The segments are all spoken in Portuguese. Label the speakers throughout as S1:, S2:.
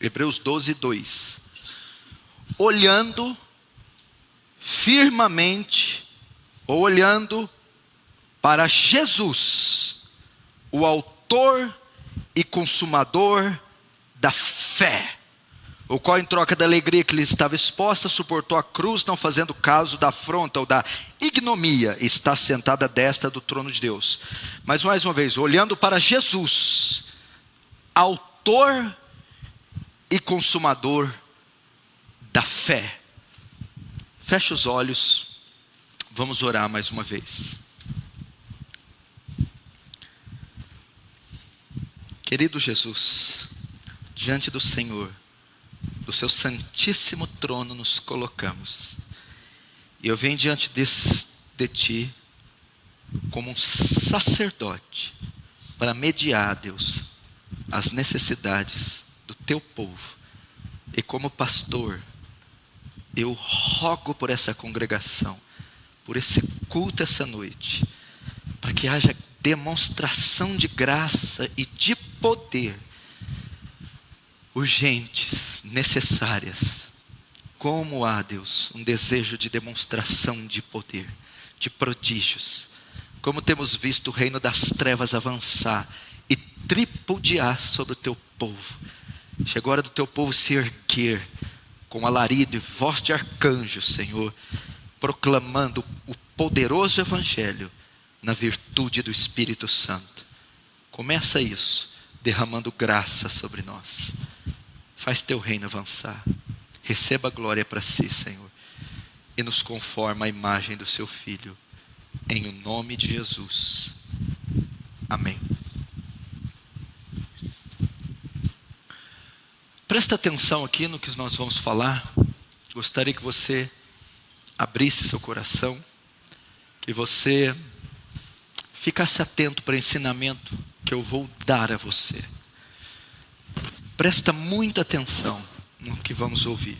S1: Hebreus 12, 2. Olhando firmemente, ou olhando para Jesus, o autor e consumador da fé, o qual, em troca da alegria que lhe estava exposta, suportou a cruz, não fazendo caso da afronta ou da ignomia, e está sentado à destra do trono de Deus. Mas mais uma vez, olhando para Jesus, autor e consumador da fé. Feche os olhos, vamos orar mais uma vez. Querido Jesus, diante do Senhor, do seu santíssimo trono nos colocamos. E eu venho diante de Ti, como um sacerdote, para mediar, Deus, as necessidades do Teu povo. E como pastor, eu rogo por essa congregação, por esse culto essa noite, para que haja demonstração de graça e de poder, urgentes, necessárias. Como há, Deus, um desejo de demonstração de poder, de prodígios. Como temos visto o reino das trevas avançar e tripudiar sobre o Teu povo. Chegou a hora do Teu povo se erguer com alarido e voz de arcanjo, Senhor, proclamando o poderoso evangelho na virtude do Espírito Santo. Começa isso, derramando graça sobre nós. Faz Teu reino avançar. Receba a glória para si, Senhor. E nos conforma à imagem do Seu Filho. Em o nome de Jesus. Amém. Presta atenção aqui no que nós vamos falar. Gostaria que você abrisse seu coração, que você ficasse atento para o ensinamento que eu vou dar a você. Presta muita atenção no que vamos ouvir.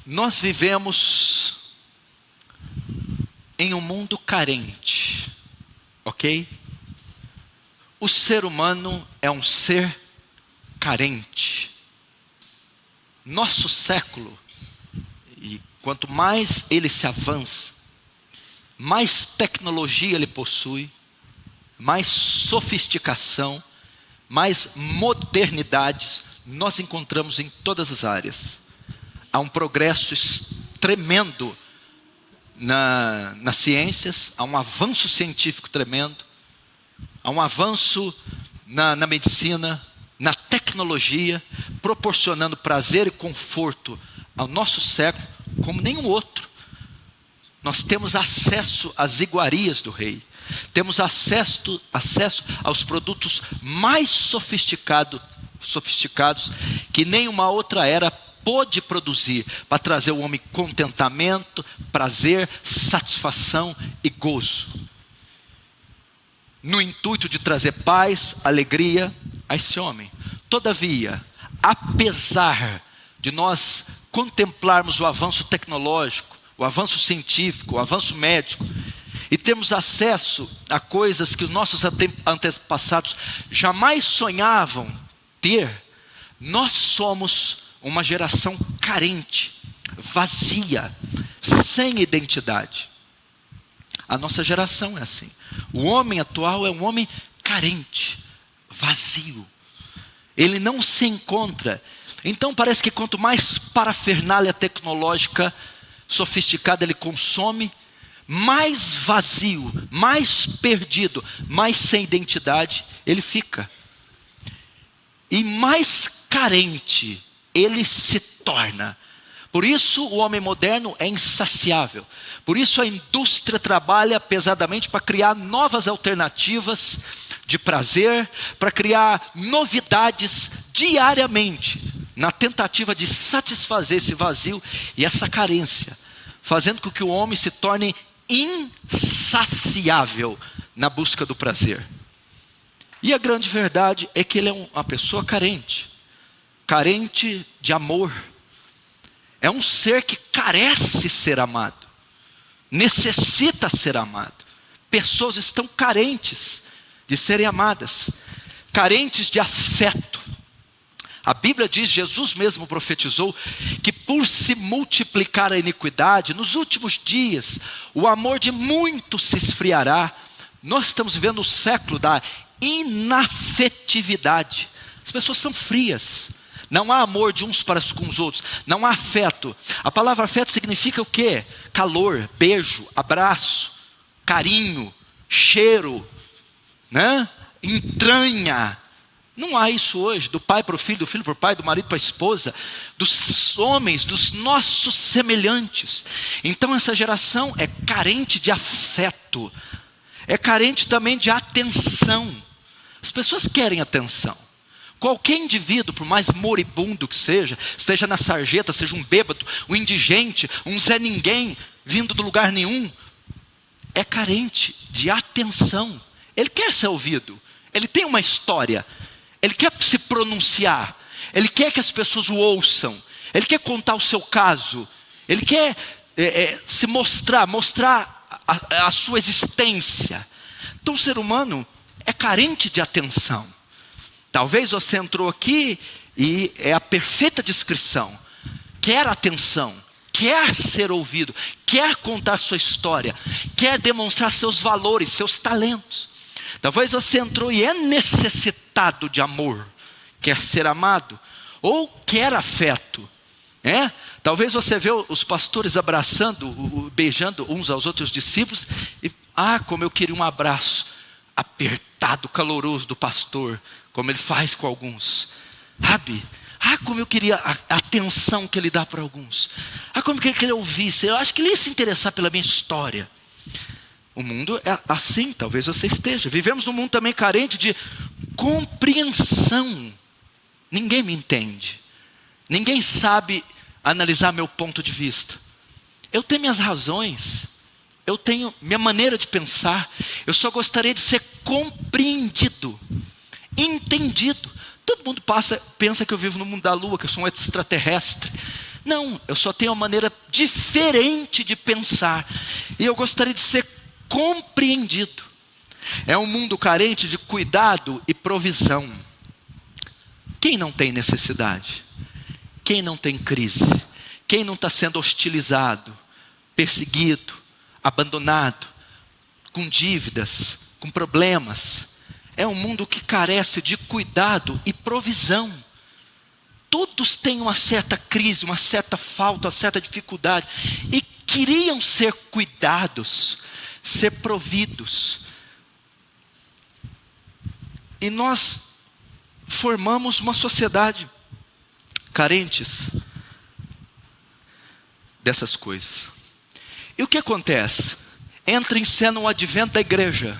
S1: Nós vivemos em um mundo carente, ok? O ser humano é um ser carente. Nosso século, e quanto mais ele se avança, mais tecnologia ele possui, mais sofisticação, mais modernidades nós encontramos em todas as áreas. Há um progresso tremendo nas ciências, há um avanço científico tremendo, há um avanço na medicina, na tecnologia, proporcionando prazer e conforto ao nosso século como nenhum outro. Nós temos acesso às iguarias do rei, temos acesso aos produtos mais sofisticados que nenhuma outra era pôde produzir, para trazer ao homem contentamento, prazer, satisfação e gozo, no intuito de trazer paz, alegria a esse homem. Todavia, apesar de nós contemplarmos o avanço tecnológico, o avanço científico, o avanço médico, e temos acesso a coisas que os nossos antepassados jamais sonhavam ter, nós somos uma geração carente, vazia, sem identidade. A nossa geração é assim. O homem atual é um homem carente, vazio. Ele não se encontra. Então parece que quanto mais parafernália tecnológica sofisticada ele consome, mais vazio, mais perdido, mais sem identidade ele fica. E mais carente ele se torna. Por isso o homem moderno é insaciável. Por isso a indústria trabalha pesadamente para criar novas alternativas de prazer, para criar novidades diariamente, na tentativa de satisfazer esse vazio e essa carência, fazendo com que o homem se torne insaciável na busca do prazer. E a grande verdade é que ele é uma pessoa carente de amor. É um ser que carece ser amado, necessita ser amado. Pessoas estão carentes de serem amadas, carentes de afeto, A Bíblia diz, Jesus mesmo profetizou, que por se multiplicar a iniquidade, nos últimos dias, o amor de muitos se esfriará. Nós estamos vivendo o século da inafetividade. As pessoas são frias. Não há amor de uns para com os outros. Não há afeto. A palavra afeto significa o quê? Calor, beijo, abraço, carinho, cheiro, né? Entranha. Não há isso hoje, do pai para o filho, do filho para o pai, do marido para a esposa, dos homens, dos nossos semelhantes. Então essa geração é carente de afeto, é carente também de atenção. As pessoas querem atenção. Qualquer indivíduo, por mais moribundo que seja, esteja na sarjeta, seja um bêbado, um indigente, um Zé Ninguém, vindo do lugar nenhum, é carente de atenção. Ele quer ser ouvido, ele tem uma história, ele quer se pronunciar, ele quer que as pessoas o ouçam, ele quer contar o seu caso, ele quer se mostrar a sua existência. Então o ser humano é carente de atenção. Talvez você entrou aqui e é a perfeita descrição. Quer atenção, quer ser ouvido, quer contar sua história, quer demonstrar seus valores, seus talentos. Talvez você entrou e é necessitado de amor, quer ser amado, ou quer afeto, né? Talvez você vê os pastores abraçando, beijando uns aos outros discípulos, e como eu queria um abraço apertado, caloroso do pastor, como ele faz com alguns, sabe? Como eu queria a atenção que ele dá para alguns, como eu queria que ele ouvisse, eu acho que ele ia se interessar pela minha história. O mundo é assim, talvez você esteja. Vivemos num mundo também carente de compreensão. Ninguém me entende. Ninguém sabe analisar meu ponto de vista. Eu tenho minhas razões. Eu tenho minha maneira de pensar. Eu só gostaria de ser compreendido, entendido. Todo mundo pensa que eu vivo no mundo da lua, que eu sou um extraterrestre. Não, eu só tenho uma maneira diferente de pensar. E eu gostaria de ser compreendido. É um mundo carente de cuidado e provisão. Quem não tem necessidade? Quem não tem crise? Quem não está sendo hostilizado, perseguido, abandonado, com dívidas, com problemas? É um mundo que carece de cuidado e provisão. Todos têm uma certa crise, uma certa falta, uma certa dificuldade, e queriam ser cuidados, ser providos. E nós formamos uma sociedade carentes dessas coisas. E o que acontece? Entra em cena o advento da igreja.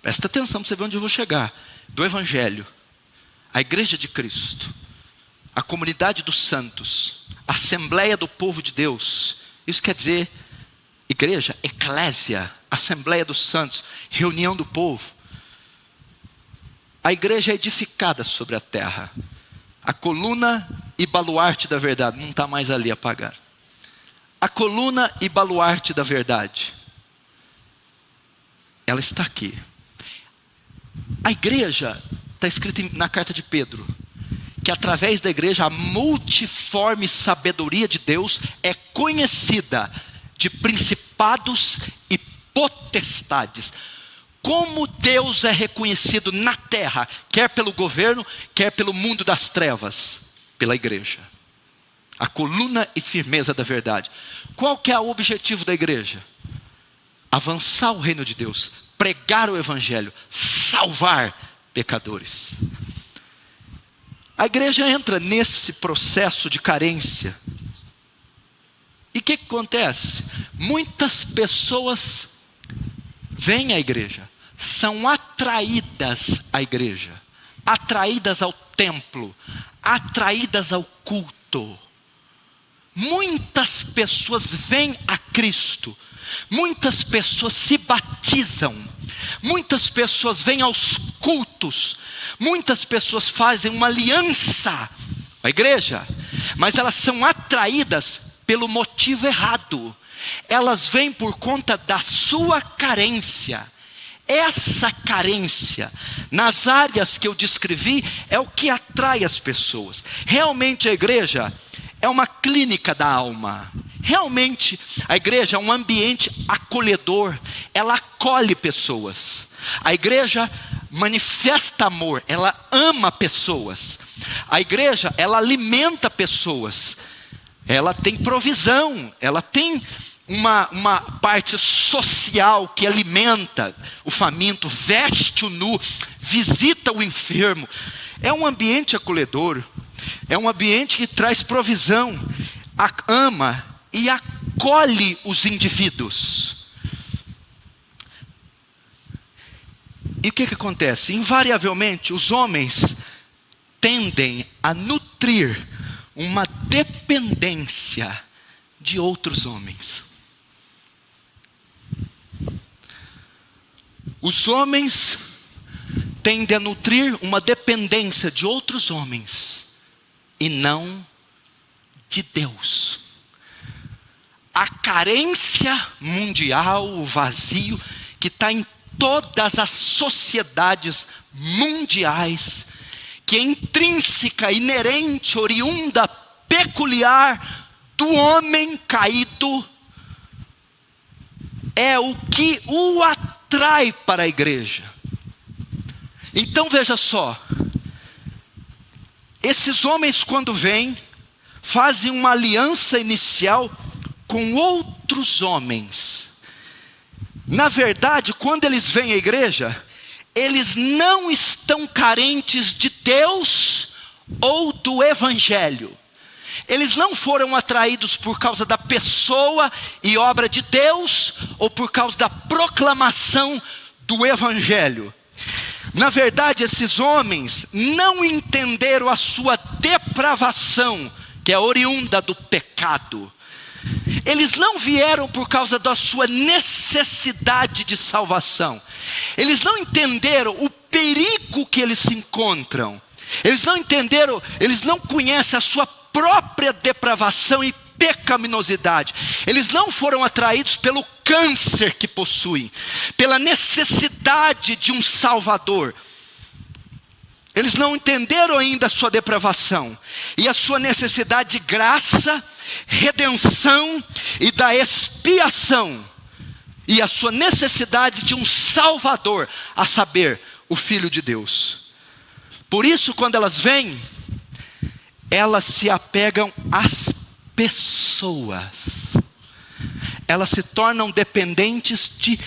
S1: Presta atenção para você ver onde eu vou chegar. Do Evangelho, a igreja de Cristo, a comunidade dos santos, a assembleia do povo de Deus. Isso quer dizer igreja, eclésia, assembleia dos santos, reunião do povo. A igreja é edificada sobre a terra. A coluna e baluarte da verdade. Não está mais ali, apagado. A coluna e baluarte da verdade. Ela está aqui. A igreja, está escrito na carta de Pedro, que através da igreja a multiforme sabedoria de Deus é conhecida de principados e potestades. Como Deus é reconhecido na terra, quer pelo governo, quer pelo mundo das trevas, pela igreja. A coluna e firmeza da verdade. Qual que é o objetivo da igreja? Avançar o reino de Deus, pregar o evangelho, salvar pecadores. A igreja entra nesse processo de carência. E o que acontece? Muitas pessoas vêm à igreja, são atraídas à igreja, atraídas ao templo, atraídas ao culto. Muitas pessoas vêm a Cristo, muitas pessoas se batizam, muitas pessoas vêm aos cultos, muitas pessoas fazem uma aliança com a igreja, mas elas são atraídas pelo motivo errado. Elas vêm por conta da sua carência. Essa carência, nas áreas que eu descrevi, é o que atrai as pessoas. Realmente a igreja é uma clínica da alma. Realmente a igreja é um ambiente acolhedor. Ela acolhe pessoas. A igreja manifesta amor, ela ama pessoas. A igreja, ela alimenta pessoas. Ela tem provisão, ela tem uma parte social que alimenta o faminto, veste o nu, visita o enfermo. É um ambiente acolhedor, é um ambiente que traz provisão, ama e acolhe os indivíduos. E o que acontece? Invariavelmente os homens tendem a nutrir uma dependência de outros homens. Os homens tendem a nutrir uma dependência de outros homens e não de Deus. A carência mundial, o vazio que está em todas as sociedades mundiais, que é intrínseca, inerente, oriunda, peculiar do homem caído, é o que o atrai para a igreja. Então veja só, esses homens quando vêm, fazem uma aliança inicial com outros homens. Na verdade, quando eles vêm à igreja, eles não estão carentes de Deus ou do Evangelho. Eles não foram atraídos por causa da pessoa e obra de Deus, ou por causa da proclamação do Evangelho. Na verdade, esses homens não entenderam a sua depravação, que é oriunda do pecado. Eles não vieram por causa da sua necessidade de salvação. Eles não entenderam o perigo que eles se encontram. Eles não entenderam, eles não conhecem a sua própria depravação e pecaminosidade. Eles não foram atraídos pelo câncer que possuem, pela necessidade de um Salvador. Eles não entenderam ainda a sua depravação e a sua necessidade de graça, redenção e da expiação, e a sua necessidade de um Salvador, a saber, o Filho de Deus. Por isso, quando elas vêm, elas se apegam às pessoas. Elas se tornam dependentes de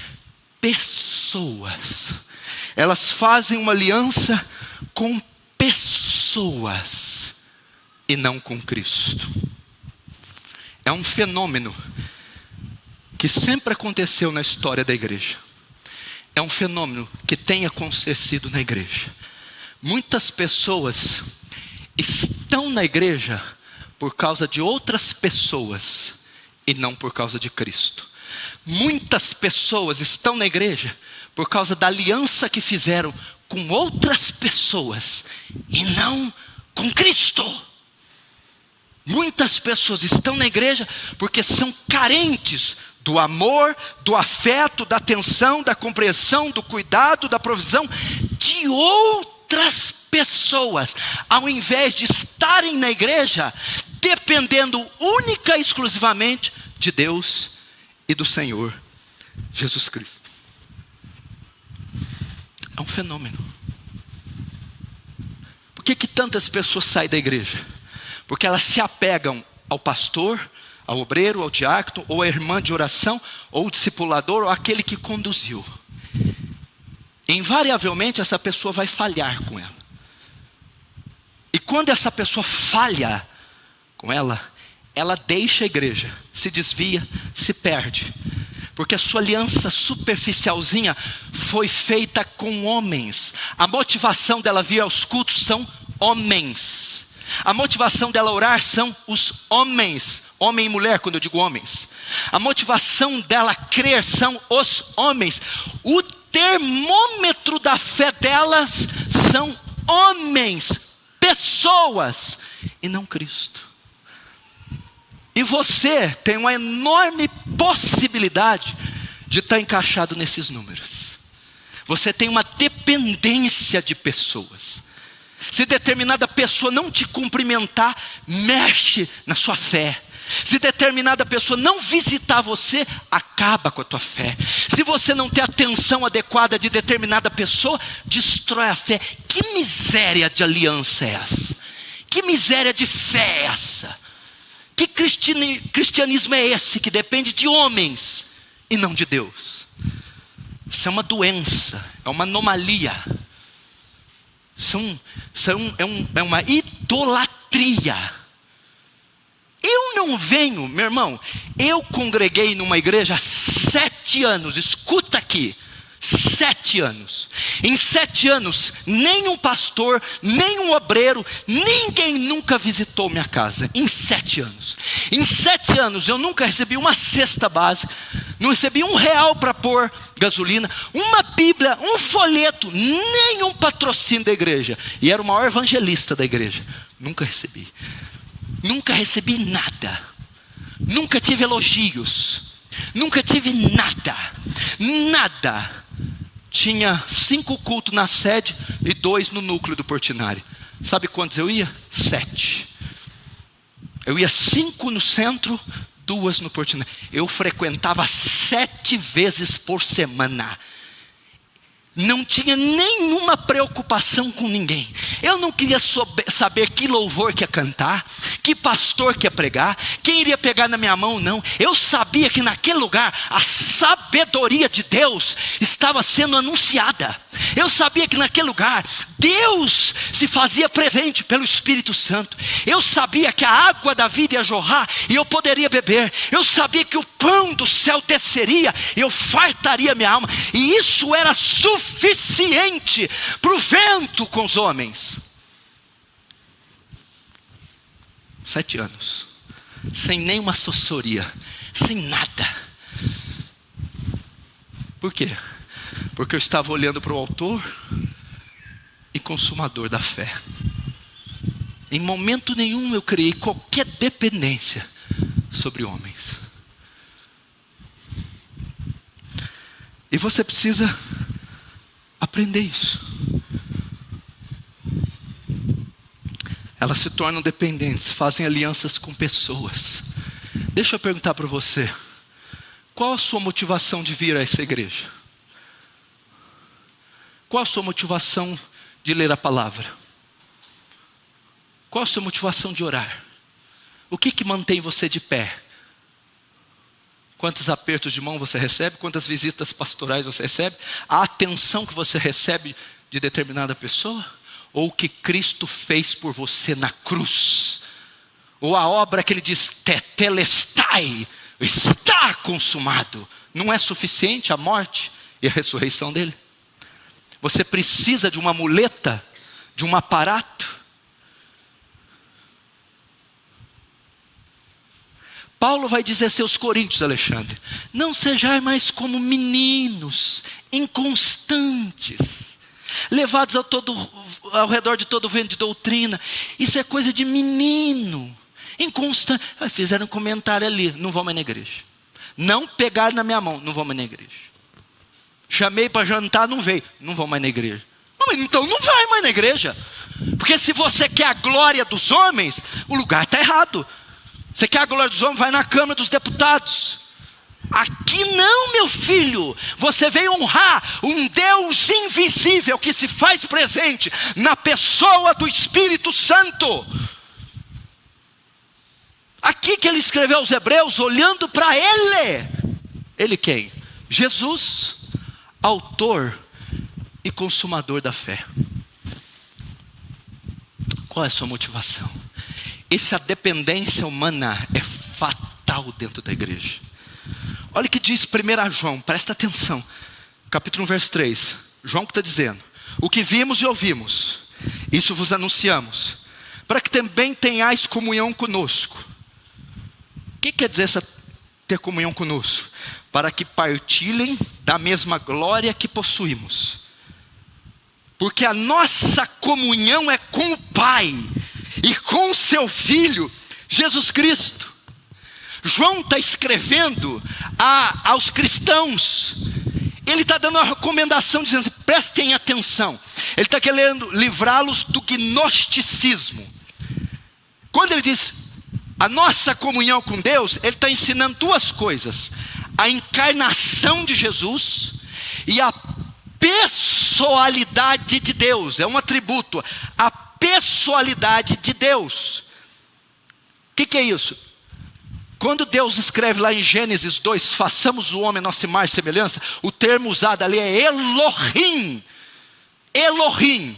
S1: pessoas. Elas fazem uma aliança com pessoas e não com Cristo. É um fenômeno que sempre aconteceu na história da igreja. É um fenômeno que tem acontecido na igreja. Muitas pessoas estão na igreja por causa de outras pessoas e não por causa de Cristo. Muitas pessoas estão na igreja por causa da aliança que fizeram com outras pessoas e não com Cristo. Muitas pessoas estão na igreja porque são carentes do amor, do afeto, da atenção, da compreensão, do cuidado, da provisão de outras pessoas, ao invés de estarem na igreja dependendo única e exclusivamente de Deus e do Senhor Jesus Cristo. É um fenômeno. Por que tantas pessoas saem da igreja? Porque elas se apegam ao pastor, ao obreiro, ao diácono, ou à irmã de oração, ou o discipulador, ou aquele que conduziu. Invariavelmente essa pessoa vai falhar com ela. E quando essa pessoa falha com ela, ela deixa a igreja, se desvia, se perde. Porque a sua aliança superficialzinha foi feita com homens. A motivação dela vir aos cultos são homens. A motivação dela orar são os homens. Homem e mulher, quando eu digo homens. A motivação dela crer são os homens. O termômetro da fé delas são homens, pessoas, e não Cristo. E você tem uma enorme possibilidade de estar encaixado nesses números. Você tem uma dependência de pessoas. Se determinada pessoa não te cumprimentar, mexe na sua fé. Se determinada pessoa não visitar você, acaba com a tua fé. Se você não ter atenção adequada de determinada pessoa, destrói a fé. Que miséria de aliança é essa? Que miséria de fé é essa? Que cristianismo é esse que depende de homens e não de Deus? Isso é uma doença, é uma anomalia. É uma idolatria. Eu não venho, meu irmão, eu congreguei numa igreja há 7 anos, escuta aqui, 7 anos. Em 7 anos, nem um pastor, nem um obreiro, ninguém nunca visitou minha casa. Em 7 anos. Em 7 anos eu nunca recebi uma cesta básica, não recebi R$1 para pôr gasolina, uma Bíblia, um folheto, nenhum patrocínio da igreja. E era o maior evangelista da igreja. Nunca recebi. Nunca recebi nada. Nunca tive elogios. Nunca tive nada. Nada. Tinha 5 cultos na sede e 2 no núcleo do Portinari. Sabe quantos eu ia? 7. Eu ia 5 no centro, 2 no Portinari. Eu frequentava 7 vezes por semana. Não tinha nenhuma preocupação com ninguém. Eu não queria saber que louvor que ia cantar, que pastor que ia pregar, quem iria pegar na minha mão, não. Eu sabia que naquele lugar a sabedoria de Deus estava sendo anunciada. Eu sabia que naquele lugar Deus se fazia presente pelo Espírito Santo. Eu sabia que a água da vida ia jorrar e eu poderia beber. Eu sabia que o pão do céu desceria e eu fartaria minha alma. E isso era suficiente para o vento com os homens. 7 anos, sem nenhuma assessoria, sem nada. Por quê? Porque eu estava olhando para o autor e consumador da fé. Em momento nenhum eu criei qualquer dependência sobre homens. E você precisa aprender isso. Elas se tornam dependentes, fazem alianças com pessoas. Deixa eu perguntar para você: qual a sua motivação de vir a essa igreja? Qual a sua motivação de ler a palavra? Qual a sua motivação de orar? O que mantém você de pé? Quantos apertos de mão você recebe? Quantas visitas pastorais você recebe? A atenção que você recebe de determinada pessoa? Ou o que Cristo fez por você na cruz? Ou a obra que ele diz, tetelestai, está consumado. Não é suficiente a morte e a ressurreição dele? Você precisa de uma muleta, de um aparato? Paulo vai dizer a seus coríntios, Alexandre: não sejais mais como meninos, inconstantes, levados ao redor de todo vento de doutrina. Isso é coisa de menino, inconstante. Fizeram um comentário ali: não vão mais na igreja. Não pegaram na minha mão, não vão mais na igreja. Chamei para jantar, não veio, não vão mais na igreja. Então não vai mais na igreja. Porque se você quer a glória dos homens, o lugar está errado. Você quer a glória dos homens, vai na Câmara dos Deputados. Aqui não, meu filho. Você veio honrar um Deus invisível que se faz presente na pessoa do Espírito Santo. Aqui que ele escreveu aos Hebreus, olhando para ele. Ele quem? Jesus, autor e consumador da fé. Qual é a sua motivação? Essa dependência humana é fatal dentro da igreja. Olha o que diz 1 João, presta atenção. Capítulo 1, verso 3. João que está dizendo: o que vimos e ouvimos, isso vos anunciamos, para que também tenhais comunhão conosco. O que quer dizer ter comunhão conosco? Para que partilhem da mesma glória que possuímos. Porque a nossa comunhão é com o Pai e com o seu Filho, Jesus Cristo. João está escrevendo aos cristãos. ele está dando uma recomendação, dizendo assim, prestem atenção. Ele está querendo livrá-los do gnosticismo. Quando ele diz a nossa comunhão com Deus, ele está ensinando duas coisas: a encarnação de Jesus e a pessoalidade de Deus. É um atributo, a pessoalidade de Deus. O que é isso? Quando Deus escreve lá em Gênesis 2, façamos o homem a nossa imagem e semelhança, o termo usado ali é Elohim. Elohim,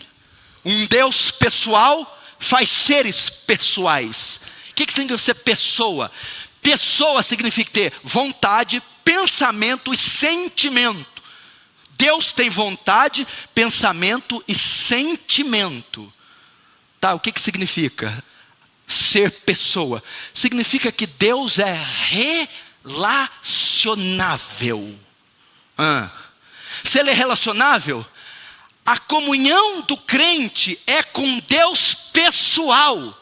S1: um Deus pessoal, faz seres pessoais. O que significa ser pessoa? Pessoa significa ter vontade, pensamento e sentimento. Deus tem vontade, pensamento e sentimento. Tá, o que significa ser pessoa? Significa que Deus é relacionável. Se ele é relacionável, a comunhão do crente é com Deus pessoal,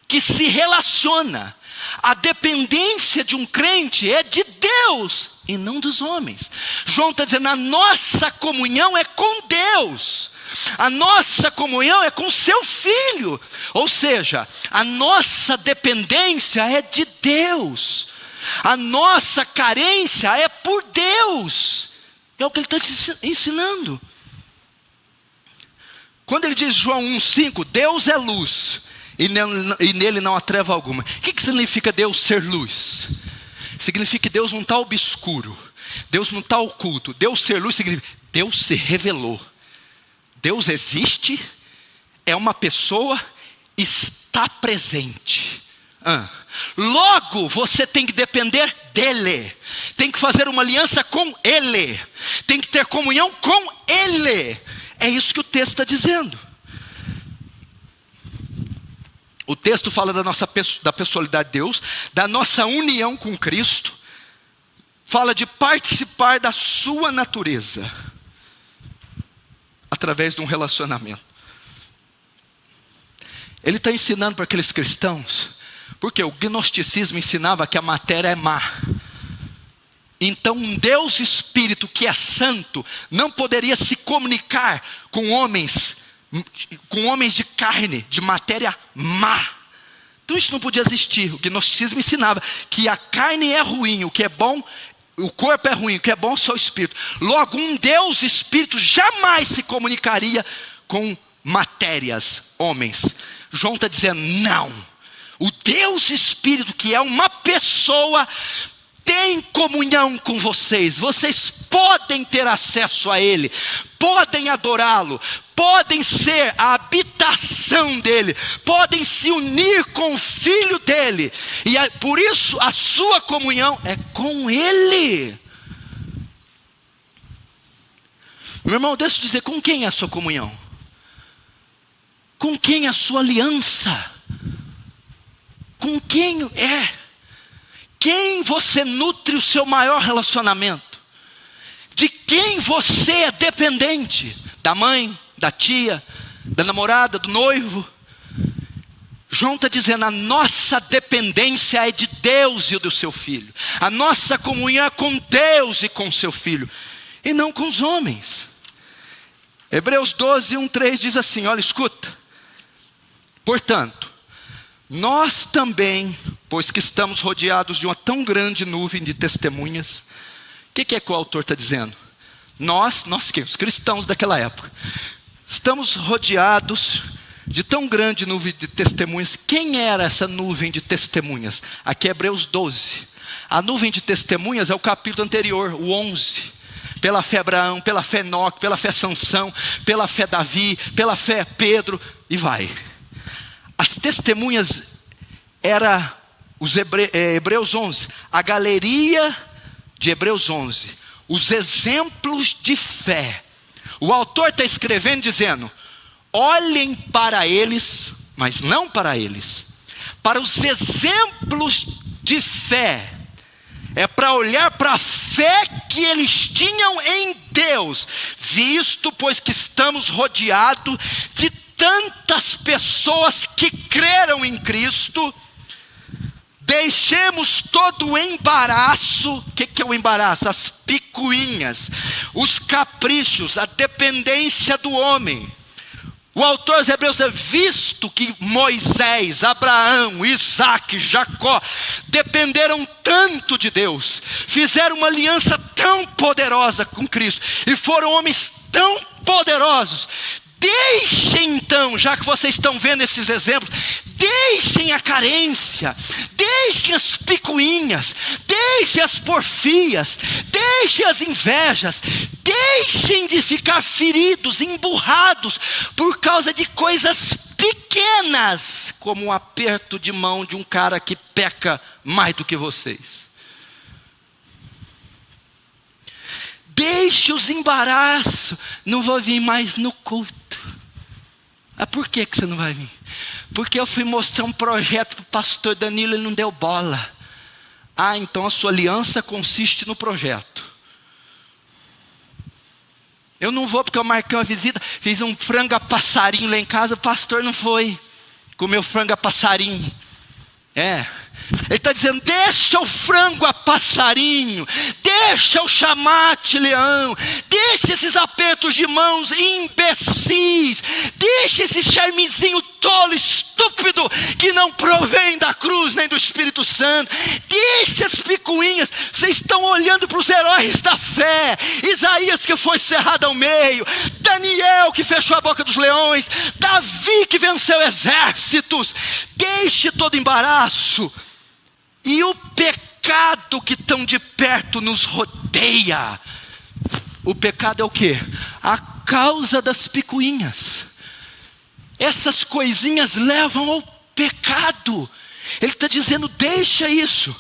S1: que se relaciona. A dependência de um crente é de Deus e não dos homens. João está dizendo, a nossa comunhão é com Deus. A nossa comunhão é com seu Filho. Ou seja, a nossa dependência é de Deus. A nossa carência é por Deus. É o que ele está ensinando. Quando ele diz João 1,5, Deus é luz e nele não há treva alguma. O que significa Deus ser luz? Significa que Deus não está obscuro, Deus não está oculto. Deus ser luz significa Deus se revelou. Deus existe, é uma pessoa, está presente. Logo você tem que depender dele, tem que fazer uma aliança com ele, tem que ter comunhão com ele. É isso que o texto está dizendo. O texto fala da pessoalidade de Deus, da nossa união com Cristo, fala de participar da sua natureza, através de um relacionamento. Ele está ensinando para aqueles cristãos, porque o gnosticismo ensinava que a matéria é má. Então um Deus Espírito que é santo não poderia se comunicar com homens de carne, de matéria má. Então isso não podia existir. O gnosticismo ensinava que a carne é ruim, o que é bom, o corpo é ruim, o que é bom é só o Espírito. Logo, um Deus Espírito jamais se comunicaria com matérias, homens. João está dizendo, não. O Deus Espírito, que é uma pessoa, tem comunhão com vocês. Vocês podem ter acesso a Ele, podem adorá-lo, podem ser a habitação dEle, podem se unir com o Filho dEle, e por isso a sua comunhão é com Ele. Meu irmão, deixa eu dizer, com quem é a sua comunhão? Com quem é a sua aliança? Com quem é? Quem você nutre o seu maior relacionamento? De quem você é dependente? Da mãe, da tia, da namorada, do noivo? João está dizendo, a nossa dependência é de Deus e do seu Filho. A nossa comunhão é com Deus e com seu Filho, e não com os homens. Hebreus 12, 1, 3 diz assim, olha, escuta. Portanto, nós também, pois que estamos rodeados de uma tão grande nuvem de testemunhas. O que é que o autor está dizendo? Nós quem? Os cristãos daquela época. Estamos rodeados de tão grande nuvem de testemunhas. Quem era essa nuvem de testemunhas? Aqui é Hebreus 12. A nuvem de testemunhas é o capítulo anterior, o 11. Pela fé Abraão, pela fé Enoque, pela fé Sansão, pela fé Davi, pela fé Pedro, e vai. As testemunhas era os Hebreus 11, a galeria de Hebreus 11, os exemplos de fé. O autor está escrevendo dizendo, olhem para eles, mas não para eles, para os exemplos de fé. É para olhar para a fé que eles tinham em Deus, visto pois que estamos rodeados de tantas pessoas que creram em Cristo. Deixemos todo o embaraço. O que é o embaraço? As picuinhas, os caprichos, a dependência do homem. O autor dos Hebreus diz: visto que Moisés, Abraão, Isaac, Jacó dependeram tanto de Deus, fizeram uma aliança tão poderosa com Cristo e foram homens tão poderosos, deixem então, já que vocês estão vendo esses exemplos, deixem a carência, deixem as picuinhas, deixem as porfias, deixem as invejas, deixem de ficar feridos, emburrados por causa de coisas pequenas, como um aperto de mão de um cara que peca mais do que vocês. Deixe os embaraços. Não vou vir mais no culto. Ah, por que você não vai vir? Porque eu fui mostrar um projeto para o pastor Danilo, ele não deu bola. Ah, então a sua aliança consiste no projeto. Eu não vou porque eu marquei uma visita, fiz um frango a passarinho lá em casa, o pastor não foi. Comeu frango a passarinho. Ele está dizendo: deixa o frango a passarinho, deixa o chamate leão, deixa esses apertos de mãos imbecis, deixa esse charmezinho tolo, estúpido, que não provém da cruz nem do Espírito Santo, deixa as picuinhas. Vocês estão olhando para os heróis da fé: Isaías que foi cerrado ao meio, Daniel que fechou a boca dos leões, Davi que venceu exércitos. Deixe todo embaraço. E o pecado que tão de perto nos rodeia. O pecado é o quê? A causa das picuinhas. Essas coisinhas levam ao pecado. Ele está dizendo: deixa isso.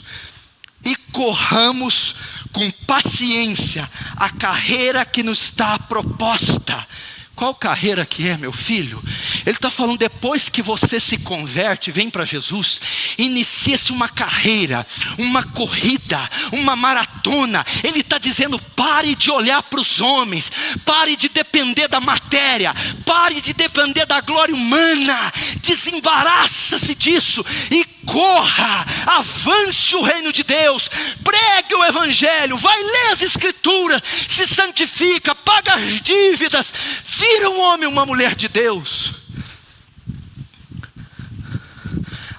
S1: E corramos com paciência a carreira que nos está proposta. Qual carreira que é, meu filho? Ele está falando: depois que você se converte, vem para Jesus, inicia-se uma carreira, uma corrida, uma maratona. Ele está dizendo: pare de olhar para os homens, pare de depender da matéria, pare de depender da glória humana, desembaraça-se disso e corra, avance o reino de Deus, pregue o evangelho, vai ler as escrituras, se santifica, paga as dívidas, vira um homem, uma mulher de Deus.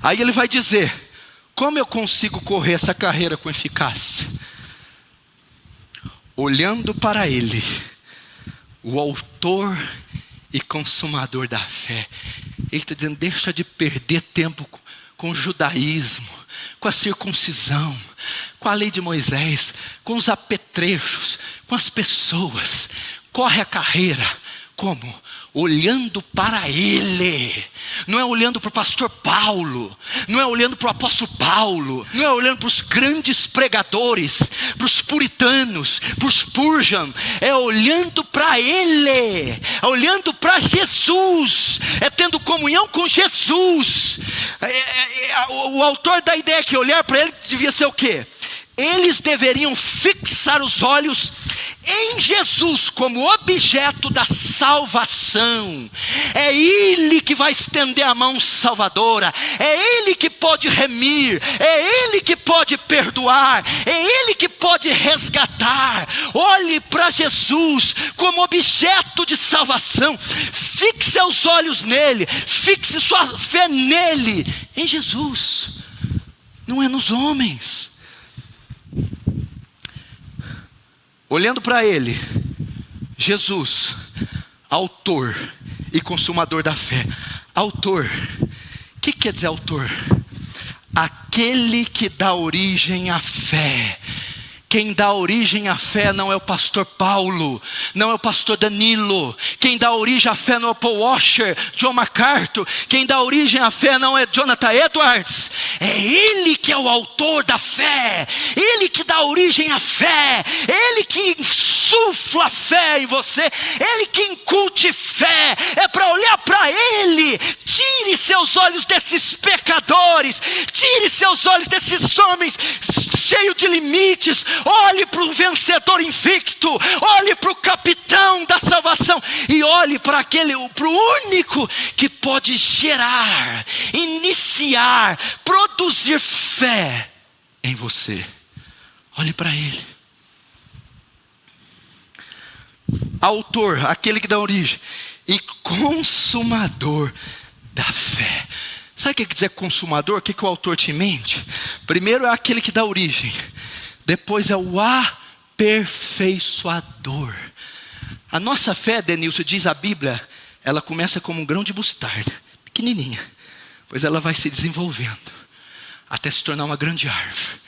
S1: Aí ele vai dizer: como eu consigo correr essa carreira com eficácia? Olhando para Ele, o autor e consumador da fé. Ele está dizendo: deixa de perder tempo com o judaísmo, com a circuncisão, com a lei de Moisés, com os apetrechos, com as pessoas. Corre a carreira. Como? Olhando para Ele. Não é olhando para o pastor Paulo, não é olhando para o apóstolo Paulo, não é olhando para os grandes pregadores, para os puritanos, para os Spurgeon. É olhando para Ele, é olhando para Jesus, é tendo comunhão com Jesus. O autor da ideia que olhar para Ele devia ser o quê? Eles deveriam fixar os olhos em Jesus como objeto da salvação. É Ele que vai estender a mão salvadora, é Ele que pode remir, é Ele que pode perdoar, é Ele que pode resgatar. Olhe para Jesus como objeto de salvação, fixe os olhos nele, fixe sua fé nele, em Jesus, não é nos homens. Olhando para Ele, Jesus, autor e consumador da fé. Autor, o que quer dizer autor? Aquele que dá origem à fé. Quem dá origem à fé não é o pastor Paulo, não é o pastor Danilo. Quem dá origem à fé não é o Paul Washer, John MacArthur. Quem dá origem à fé não é Jonathan Edwards. É Ele que é o autor da fé, Ele que dá origem à fé, Ele que insufla fé em você, Ele que incute fé. É para olhar para Ele. Tire seus olhos desses pecadores, tire seus olhos desses homens cheios de limites, olhe para o vencedor invicto, olhe para o capitão da salvação, e olhe para o único que pode gerar, iniciar, produzir fé em você. Olhe para ele. Autor, aquele que dá origem, e consumador da fé. Sabe o que quer dizer consumador? O que o autor te mente? Primeiro é aquele que dá origem, depois é o aperfeiçoador. A nossa fé, Denilson, diz a Bíblia, ela começa como um grão de mostarda, pequenininha, pois ela vai se desenvolvendo até se tornar uma grande árvore.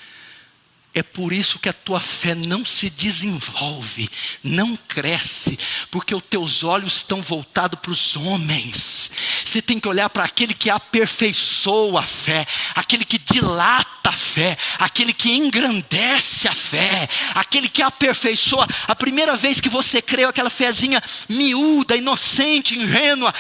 S1: É por isso que a tua fé não se desenvolve, não cresce, porque os teus olhos estão voltados para os homens. Você tem que olhar para aquele que aperfeiçoa a fé, aquele que dilata a fé, aquele que engrandece a fé, aquele que aperfeiçoa. A primeira vez que você creu, aquela fezinha miúda, inocente, ingênua,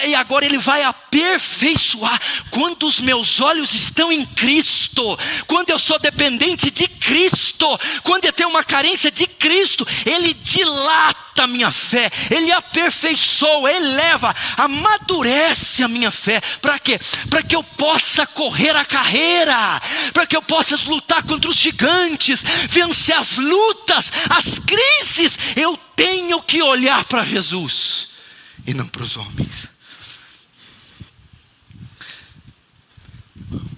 S1: e agora ele vai aperfeiçoar. Quando os meus olhos estão em Cristo, quando eu sou dependente de Cristo, quando eu tenho uma carência de Cristo, ele dilata a minha fé, ele aperfeiçoa, eleva, amadurece a minha fé. Para quê? Para que eu possa correr a carreira, para que eu possa lutar contra os gigantes, vencer as lutas, as crises. Eu tenho que olhar para Jesus e não para os homens.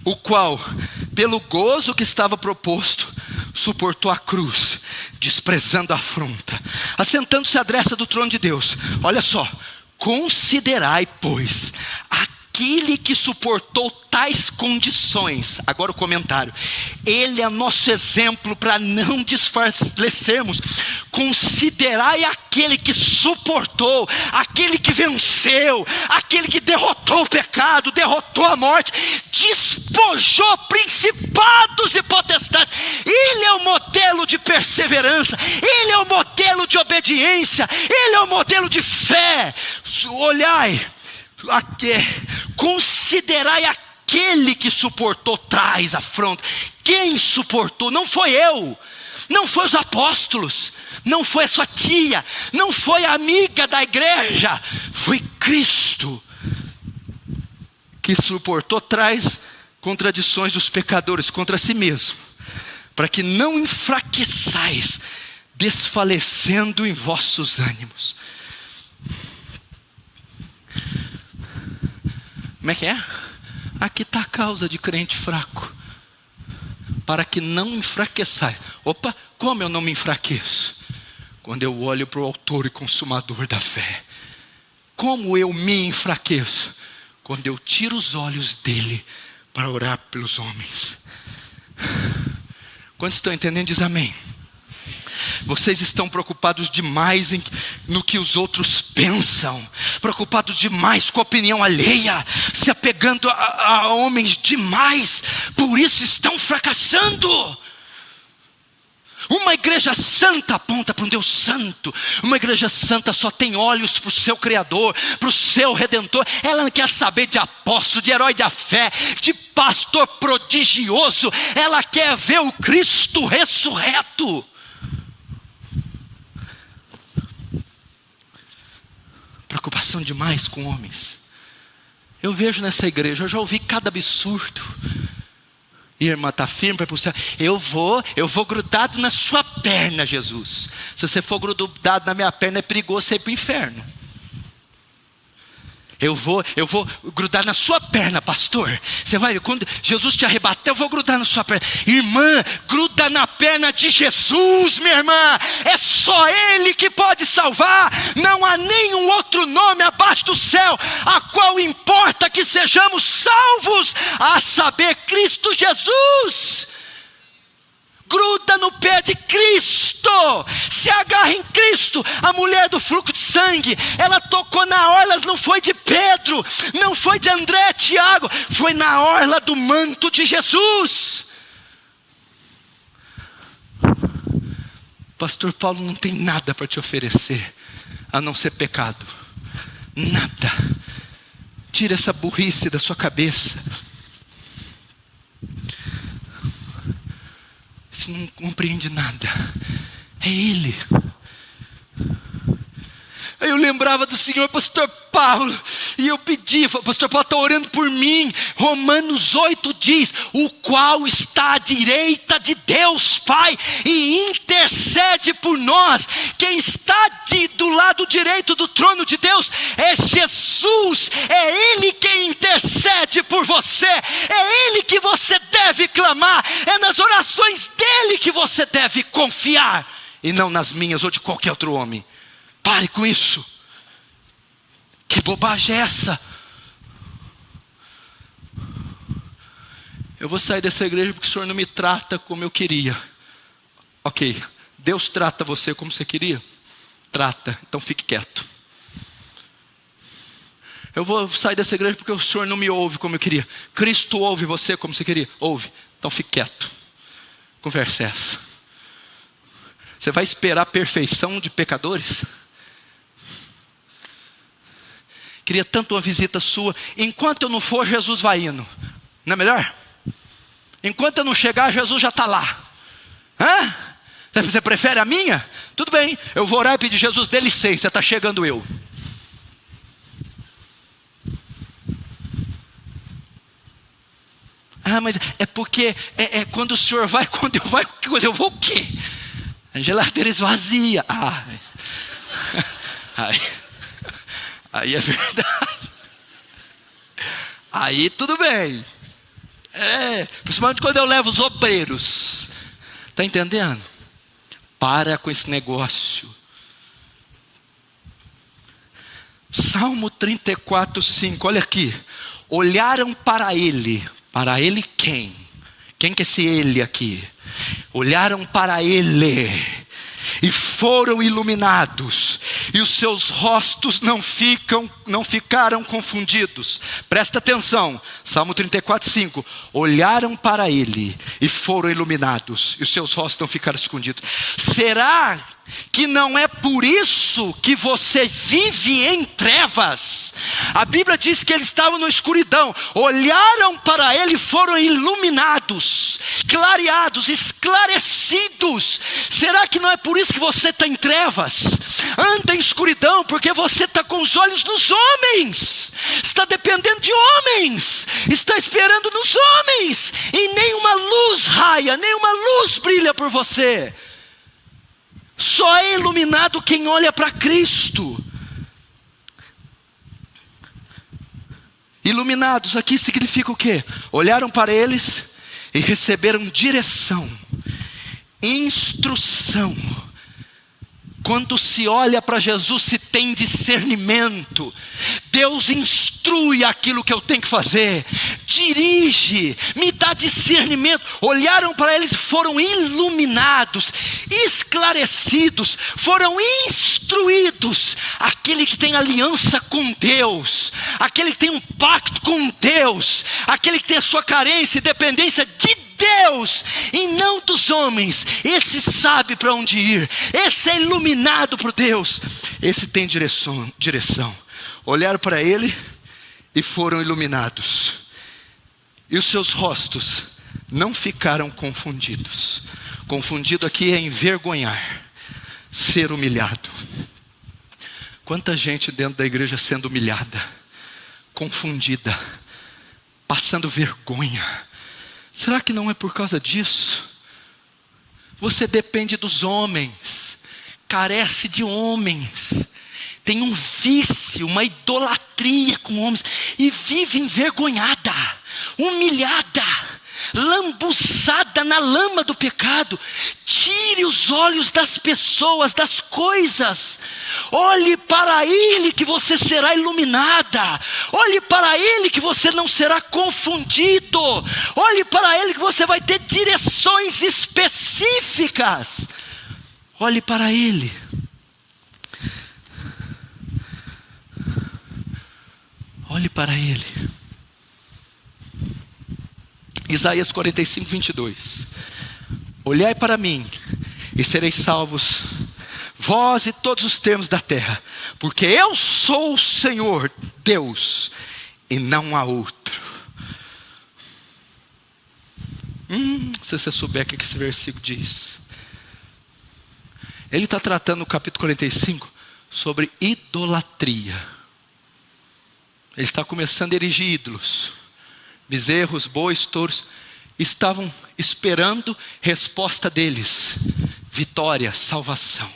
S1: O qual, pelo gozo que estava proposto, suportou a cruz, desprezando a afronta, assentando-se à destra do trono de Deus. Olha só, considerai, pois, aquele que suportou tais condições. Agora o comentário. Ele é nosso exemplo para não desfalecermos. Considerai aquele que suportou, aquele que venceu, aquele que derrotou o pecado, derrotou a morte, despojou principados e potestades. Ele é o modelo de perseverança, ele é o modelo de obediência, ele é o modelo de fé. Olhai, considerai aquele que suportou tais afrontas. Quem suportou? Não foi eu, não foi os apóstolos, não foi a sua tia, não foi a amiga da igreja, foi Cristo que suportou tais contradições dos pecadores contra si mesmo, para que não enfraqueçais, desfalecendo em vossos ânimos. Como é que é? Aqui está a causa de crente fraco. Para que não enfraqueçais. Opa, como eu não me enfraqueço? Quando eu olho para o autor e consumador da fé. Como eu me enfraqueço? Quando eu tiro os olhos dele para orar pelos homens. Quantos estão entendendo? Diz amém. Vocês estão preocupados demais no que os outros pensam, preocupados demais com a opinião alheia, se apegando a homens demais, por isso estão fracassando. Uma igreja santa aponta para um Deus santo. Uma igreja santa só tem olhos para o seu Criador, para o seu Redentor. Ela não quer saber de apóstolo, de herói da fé, de pastor prodigioso. Ela quer ver o Cristo ressurreto. Preocupação demais com homens. Eu vejo nessa igreja, eu já ouvi cada absurdo. E a irmã está firme para puxar. Eu vou grudado na sua perna, Jesus. Se você for grudado na minha perna, é perigoso você ir para o inferno. Eu vou grudar na sua perna, pastor. Você vai ver, quando Jesus te arrebatar, eu vou grudar na sua perna. Irmã, gruda na perna de Jesus, minha irmã. É só Ele que pode salvar. Não há nenhum outro nome abaixo do céu a qual importa que sejamos salvos, a saber, Cristo Jesus. Gruda no pé de Cristo, se agarra em Cristo. A mulher do fluxo de sangue, ela tocou na orla, não foi de Pedro, não foi de André, Tiago, foi na orla do manto de Jesus. Pastor Paulo não tem nada para te oferecer, a não ser pecado. Nada. Tira essa burrice da sua cabeça. Você não compreende nada. É Ele. Aí eu lembrava do Senhor, pastor Paulo, e eu pedia, pastor Paulo está orando por mim. Romanos 8 diz: o qual está à direita de Deus Pai e intercede por nós. Quem está do lado direito do trono de Deus é Jesus. É Ele quem intercede por você. É Ele que você deve clamar. É nas orações dEle que você deve confiar, e não nas minhas ou de qualquer outro homem. Pare com isso. Que bobagem é essa? Eu vou sair dessa igreja porque o Senhor não me trata como eu queria. Ok, Deus trata você como você queria? Trata, então fique quieto. Eu vou sair dessa igreja porque o Senhor não me ouve como eu queria. Cristo ouve você como você queria? Ouve, então fique quieto. Conversa é essa? Você vai esperar a perfeição de pecadores? Queria tanto uma visita sua. Enquanto eu não for, Jesus vai indo. Não é melhor? Enquanto eu não chegar, Jesus já está lá. Hã? Você prefere a minha? Tudo bem, eu vou orar e pedir: Jesus, dê licença, está chegando eu. Ah, mas é porque quando o Senhor vai, quando eu vou o quê? A geladeira esvazia. Aí é verdade. Aí tudo bem. Principalmente quando eu levo os obreiros. Está entendendo? Para com esse negócio. Salmo 34, 5. Olha aqui. Olharam para ele. Para ele quem? Quem que é esse ele aqui? Olharam para ele e foram iluminados, e os seus rostos não ficaram confundidos. Presta atenção, Salmo 34, 5. Olharam para ele e foram iluminados, e os seus rostos não ficaram escondidos. Será que não é por isso que você vive em trevas? A Bíblia diz que eles estavam na escuridão, olharam para ele e foram iluminados, clareados, esclarecidos. Será que não é por isso que você está em trevas? Anda em escuridão porque você está com os olhos nos homens, está dependendo de homens, está esperando nos homens, e nenhuma luz raia, nenhuma luz brilha por você. Só é iluminado quem olha para Cristo. Iluminados aqui significa o quê? Olharam para eles e receberam direção, instrução. Quando se olha para Jesus, se tem discernimento. Deus instrui aquilo que eu tenho que fazer, dirige, me dá discernimento. Olharam para eles e foram iluminados, esclarecidos, foram instruídos. Aquele que tem aliança com Deus, aquele que tem um pacto com Deus, aquele que tem a sua carência e dependência de Deus e não dos homens, esse sabe para onde ir, esse é iluminado por Deus, esse tem direção. Olharam para ele e foram iluminados, e os seus rostos não ficaram confundidos. Confundido aqui é envergonhar, ser humilhado. Quanta gente dentro da igreja sendo humilhada, confundida, passando vergonha. Será que não é por causa disso? Você depende dos homens, carece de homens, tem um vício, uma idolatria com homens, e vive envergonhada, humilhada, lambuzada na lama do pecado. Tire os olhos das pessoas, das coisas. Olhe para Ele que você será iluminada. Olhe para Ele que você não será confundido. Olhe para Ele que você vai ter direções específicas. Olhe para Ele. Olhe para Ele. Isaías 45, 22. Olhai para mim e sereis salvos, vós e todos os termos da terra, porque eu sou o Senhor Deus, e não há outro. Se você souber o que esse versículo diz. Ele está tratando no capítulo 45 sobre idolatria. Ele está começando a erigir ídolos. Bezerros, bois, touros. Estavam esperando resposta deles. Vitória, salvação.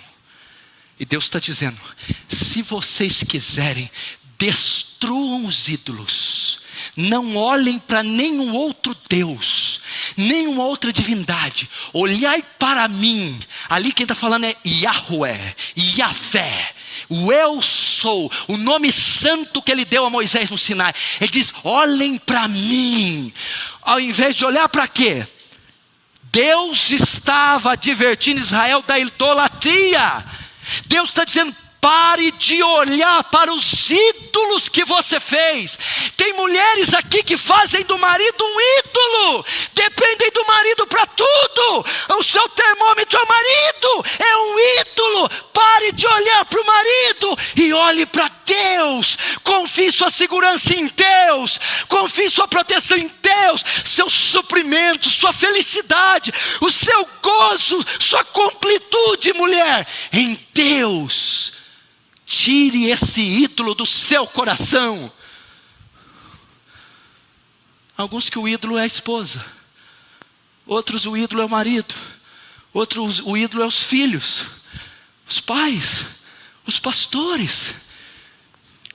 S1: E Deus está dizendo: se vocês quiserem, destruam os ídolos. Não olhem para nenhum outro Deus, nenhuma outra divindade. Olhai para mim. Ali quem está falando é Yahweh, Yahvé. O eu sou, o nome santo que ele deu a Moisés no Sinai. Ele diz: olhem para mim. Ao invés de olhar para quê? Deus estava advertindo Israel da idolatria. Deus está dizendo: pare de olhar para os ídolos que você fez. Tem mulheres aqui que fazem do marido um ídolo. Dependem do marido para tudo. O seu termômetro é o marido. É um ídolo. Pare de olhar para o marido e olhe para Deus. Confie sua segurança em Deus. Confie sua proteção em Deus. Seu suprimento, sua felicidade, o seu gozo, sua completude, mulher, em Deus. Tire esse ídolo do seu coração. Alguns que o ídolo é a esposa. Outros o ídolo é o marido. Outros o ídolo é os filhos. Os pais. Os pastores.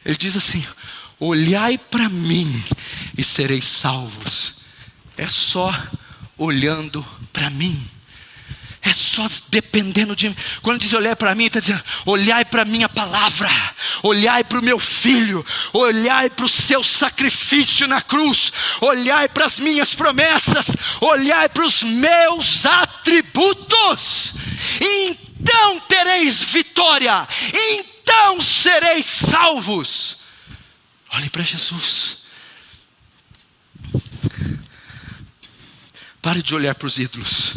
S1: Ele diz assim: olhai para mim e sereis salvos. É só olhando para mim. É só dependendo de mim. Quando diz olhar para mim, está dizendo: olhai para a minha palavra, olhai para o meu filho, olhai para o seu sacrifício na cruz, olhai para as minhas promessas, olhai para os meus atributos. Então tereis vitória, então sereis salvos. Olhe para Jesus. Pare de olhar para os ídolos.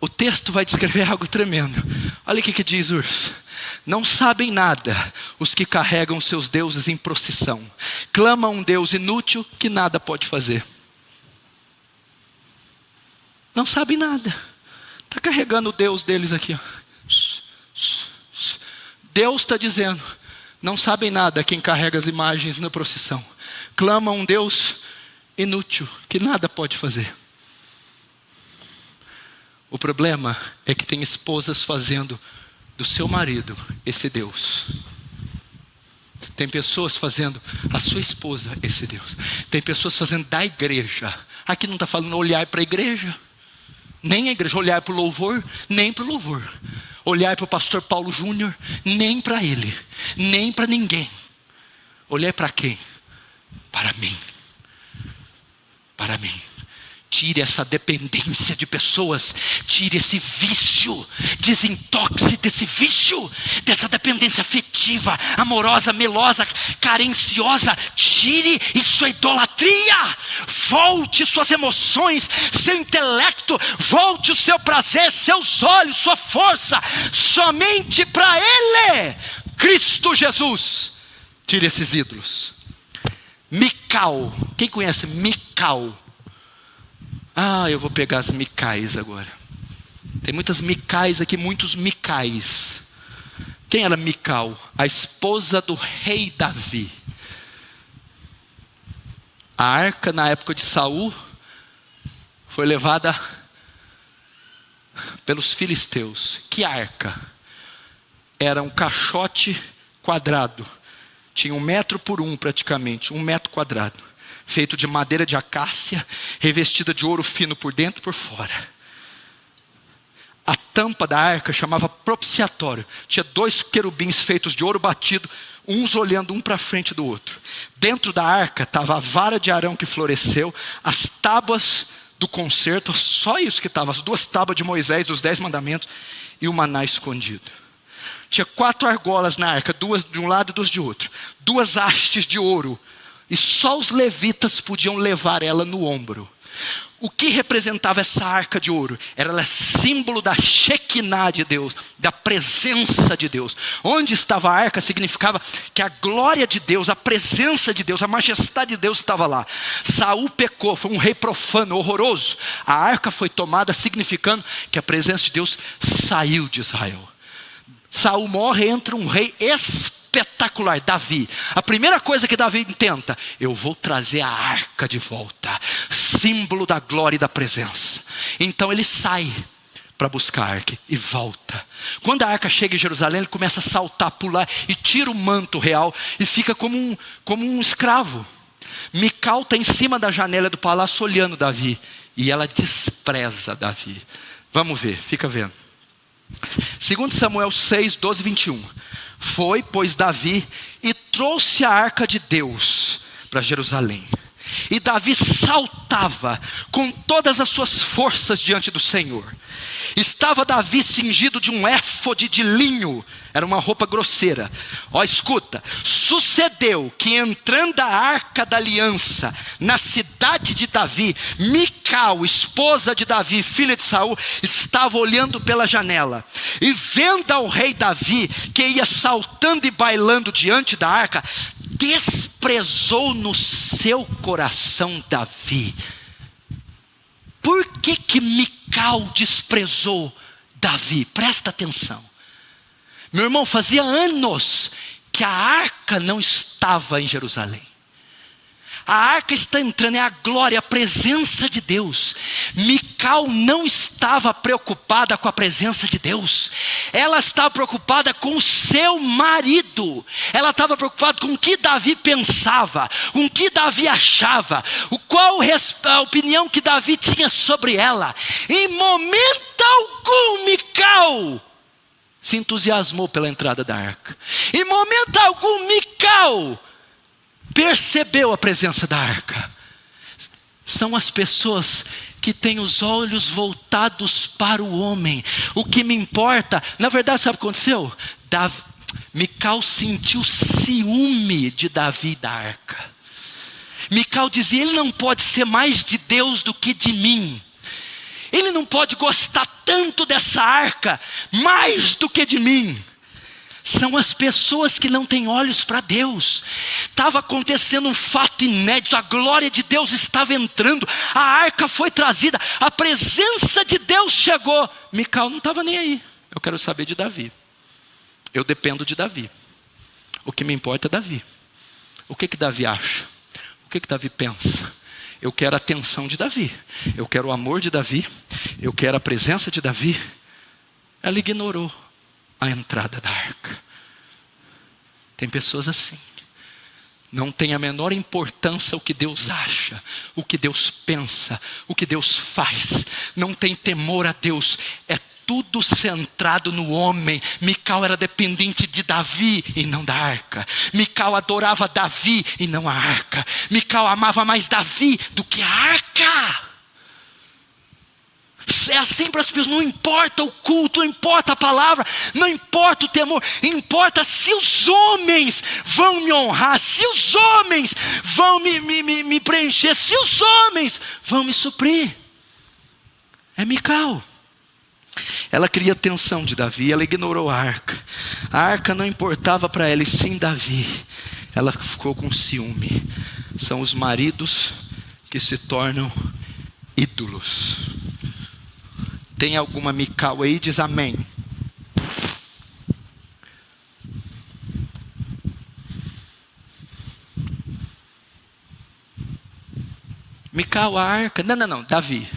S1: O texto vai descrever algo tremendo. Olha o que diz Urso. Não sabem nada os que carregam seus deuses em procissão. Clamam um Deus inútil que nada pode fazer. Não sabem nada. Está carregando o Deus deles aqui. Deus está dizendo: não sabem nada quem carrega as imagens na procissão. Clamam um Deus inútil que nada pode fazer. O problema é que tem esposas fazendo do seu marido esse Deus. Tem pessoas fazendo a sua esposa esse Deus. Tem pessoas fazendo da igreja. Aqui não está falando olhar para a igreja. Nem a igreja. Olhar para o louvor, nem para o louvor. Olhar para o pastor Paulo Júnior, nem para ele. Nem para ninguém. Olhar para quem? Para mim. Para mim. Tire essa dependência de pessoas. Tire esse vício. Desintoxe desse vício. Dessa dependência afetiva, amorosa, melosa, carenciosa. Tire isso, é idolatria. Volte suas emoções, seu intelecto. Volte o seu prazer, seus olhos, sua força somente para Ele, Cristo Jesus. Tire esses ídolos. Mical. Quem conhece Mical? Eu vou pegar as Micais agora. Tem muitas Micais aqui, muitos Micais. Quem era Mical? A esposa do rei Davi. A arca na época de Saul foi levada pelos filisteus. Que arca? Era um caixote quadrado. Tinha 1 metro por 1 praticamente, 1 metro quadrado. Feito de madeira de acácia, revestida de ouro fino por dentro e por fora. A tampa da arca chamava propiciatório. Tinha 2 querubins feitos de ouro batido, uns olhando um para frente do outro. Dentro da arca estava a vara de Arão que floresceu, as tábuas do concerto, só isso que estava, as 2 tábuas de Moisés, os 10 mandamentos, e o maná escondido. Tinha 4 argolas na arca, 2 de um lado e 2 de outro. 2 hastes de ouro. E só os levitas podiam levar ela no ombro. O que representava essa arca de ouro? Ela é símbolo da Shekinah de Deus, da presença de Deus. Onde estava a arca significava que a glória de Deus, a presença de Deus, a majestade de Deus estava lá. Saul pecou, foi um rei profano, horroroso. A arca foi tomada significando que a presença de Deus saiu de Israel. Saul morre, entra um rei espetacular, Davi. A primeira coisa que Davi tenta: eu vou trazer a arca de volta, símbolo da glória e da presença. Então ele sai para buscar a arca e volta. Quando a arca chega em Jerusalém, ele começa a saltar, pular e tira o manto real e fica como um escravo. Mical está em cima da janela do palácio olhando Davi e ela despreza Davi. Vamos ver, fica vendo. 2 Samuel 6, 12, 21. Foi, pois, Davi e trouxe a arca de Deus para Jerusalém. E Davi saltava com todas as suas forças diante do Senhor. Estava Davi cingido de um éfode de linho. Era uma roupa grosseira. Ó, escuta. Sucedeu que entrando a arca da aliança na cidade de Davi, Mical, esposa de Davi, filha de Saul, estava olhando pela janela. E vendo ao rei Davi, que ia saltando e bailando diante da arca, desprezou no seu coração Davi. Por que Mical desprezou Davi? Presta atenção. Meu irmão, fazia anos que a arca não estava em Jerusalém. A arca está entrando, é a glória, a presença de Deus. Mical não estava preocupada com a presença de Deus. Ela estava preocupada com o seu marido. Ela estava preocupada com o que Davi pensava, com o que Davi achava, qual a opinião que Davi tinha sobre ela. Em momento algum, Mical se entusiasmou pela entrada da arca. Em momento algum, Mical percebeu a presença da arca. São as pessoas que têm os olhos voltados para o homem. O que me importa, na verdade, sabe o que aconteceu? Mical sentiu ciúme de Davi da arca. Mical dizia: ele não pode ser mais de Deus do que de mim. Ele não pode gostar tanto dessa arca mais do que de mim. São as pessoas que não têm olhos para Deus. Estava acontecendo um fato inédito. A glória de Deus estava entrando. A arca foi trazida. A presença de Deus chegou. Mical não estava nem aí. Eu quero saber de Davi. Eu dependo de Davi. O que me importa é Davi. O que Davi acha? O que Davi pensa? Eu quero a atenção de Davi. Eu quero o amor de Davi. Eu quero a presença de Davi. Ela ignorou a entrada da arca. Tem pessoas assim. Não tem a menor importância o que Deus acha, o que Deus pensa, o que Deus faz. Não tem temor a Deus. É tudo centrado no homem. Mical era dependente de Davi e não da arca. Mical adorava Davi e não a arca. Mical amava mais Davi do que a arca. É assim para as pessoas. Não importa o culto, não importa a palavra, não importa o temor, importa se os homens vão me honrar, se os homens vão me preencher, se os homens vão me suprir. É Mical. Ela queria a atenção de Davi, ela ignorou a arca. A arca não importava para ela, e sim Davi. Ela ficou com ciúme. São os maridos que se tornam ídolos. Tem alguma Mical aí? Diz amém. Mical, a arca. Não, Davi.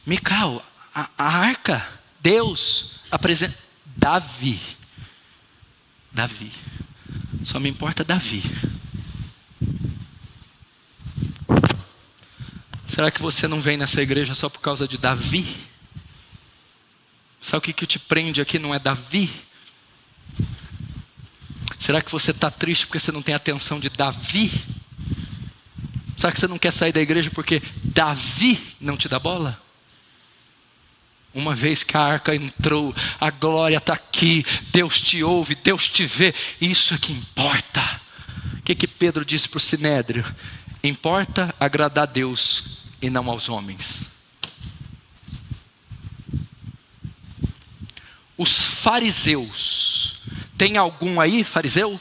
S1: Mical, a arca. Deus apresenta. Davi. Só me importa Davi. Será que você não vem nessa igreja só por causa de Davi? Sabe o que te prende aqui não é Davi? Será que você está triste porque você não tem atenção de Davi? Será que você não quer sair da igreja porque Davi não te dá bola? Uma vez que a arca entrou, a glória está aqui, Deus te ouve, Deus te vê, isso é que importa. O que Pedro disse para o Sinédrio? Importa agradar a Deus e não aos homens. fariseus. Tem algum aí, fariseu?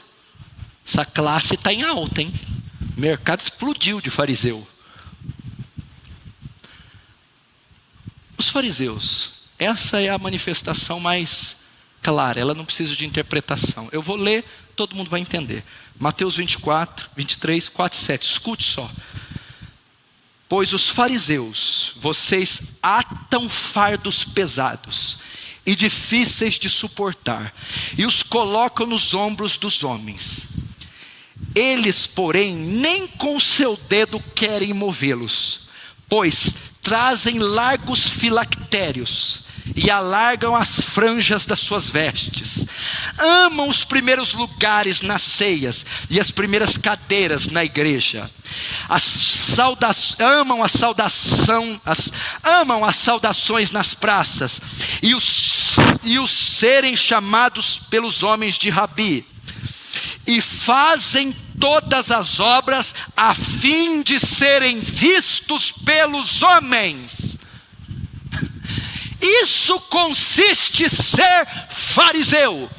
S1: Essa classe está em alta, hein? O mercado explodiu de fariseu. Os fariseus, essa é a manifestação mais clara, ela não precisa de interpretação. Eu vou ler, todo mundo vai entender. Mateus 24, 23, 4 e 7, escute só. Pois os fariseus, vocês atam fardos pesados e difíceis de suportar, e os colocam nos ombros dos homens. Eles, porém, nem com seu dedo querem movê-los, pois trazem largos filactérios e alargam as franjas das suas vestes. Amam os primeiros lugares nas ceias e as primeiras cadeiras na igreja. Amam as saudações nas praças e os serem chamados pelos homens de rabi. E fazem todas as obras a fim de serem vistos pelos homens. Isso consiste em ser fariseu.